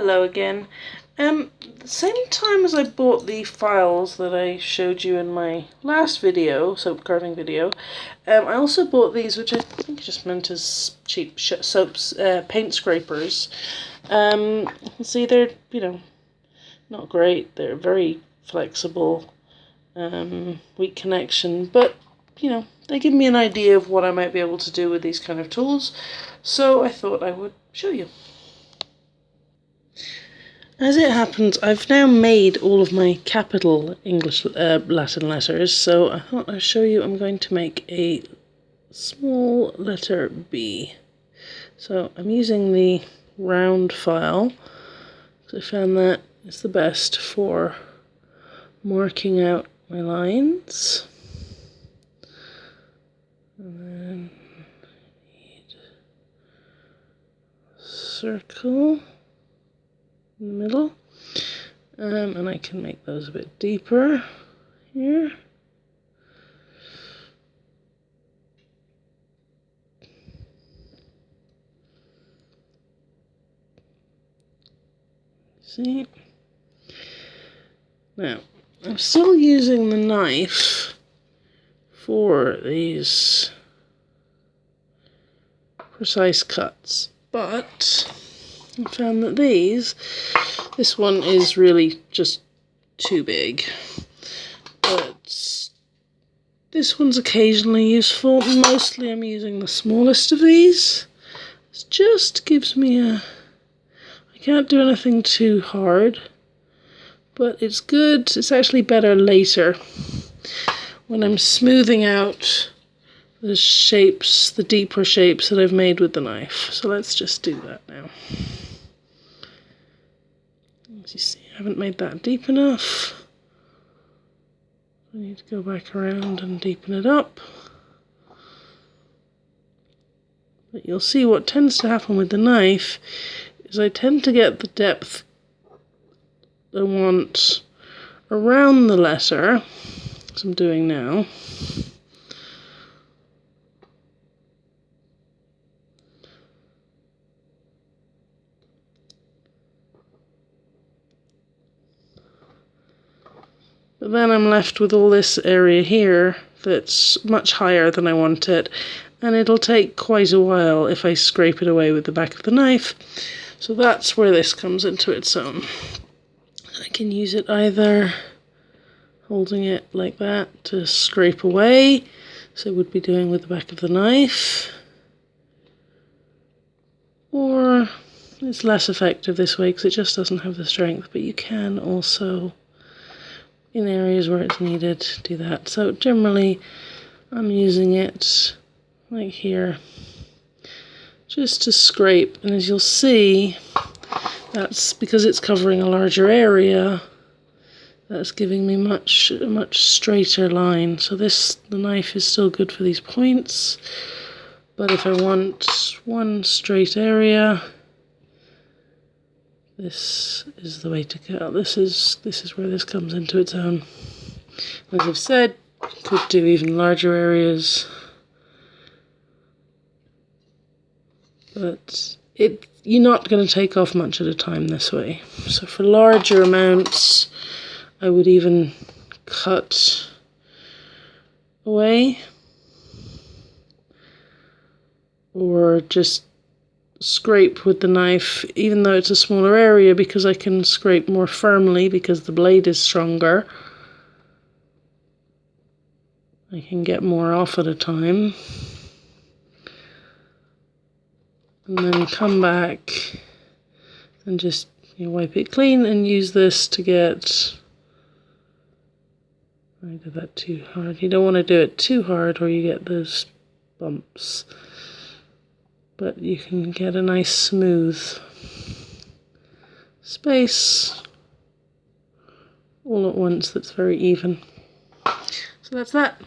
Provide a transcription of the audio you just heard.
Hello again. The same time as I bought the files that I showed you in my last video, soap carving video, I also bought these, which I think are just meant as cheap soaps, paint scrapers. See, they're, not great. They're very flexible, weak connection, but, they give me an idea of what I might be able to do with these kind of tools, so I thought I would show you. As it happens, I've now made all of my capital English Latin letters, so I thought I'd show you. I'm going to make a small letter B. So I'm using the round file, because I found that is the best for marking out my lines. And then need a circle in the middle, and I can make those a bit deeper here. See? Now, I'm still using the knife for these precise cuts, but I found that this one is really just too big, but this one's occasionally useful. Mostly I'm using the smallest of these. It just gives me I can't do anything too hard, but it's good. It's actually better later when I'm smoothing out the shapes, the deeper shapes that I've made with the knife. So let's just do that now. As you see, I haven't made that deep enough. I need to go back around and deepen it up. But you'll see what tends to happen with the knife is I tend to get the depth I want around the letter, as I'm doing now. But then I'm left with all this area here that's much higher than I want it, and it'll take quite a while if I scrape it away with the back of the knife. So that's where this comes into its own. I can use it either holding it like that to scrape away, so I would be doing with the back of the knife, or it's less effective this way because it just doesn't have the strength, but you can also, in areas where it's needed, do that. So generally I'm using it like here just to scrape, and as you'll see, that's because it's covering a larger area, that's giving me a much straighter line. So the knife is still good for these points, but if I want one straight area, this is the way to go. This is where this comes into its own. As I've said, you could do even larger areas, but you're not going to take off much at a time this way. So for larger amounts, I would even cut away, or just scrape with the knife, even though it's a smaller area, because I can scrape more firmly because the blade is stronger. I can get more off at a time. And then come back and just wipe it clean and use this to get... I did that too hard. You don't want to do it too hard or you get those bumps. But you can get a nice smooth space all at once that's very even. So that's that.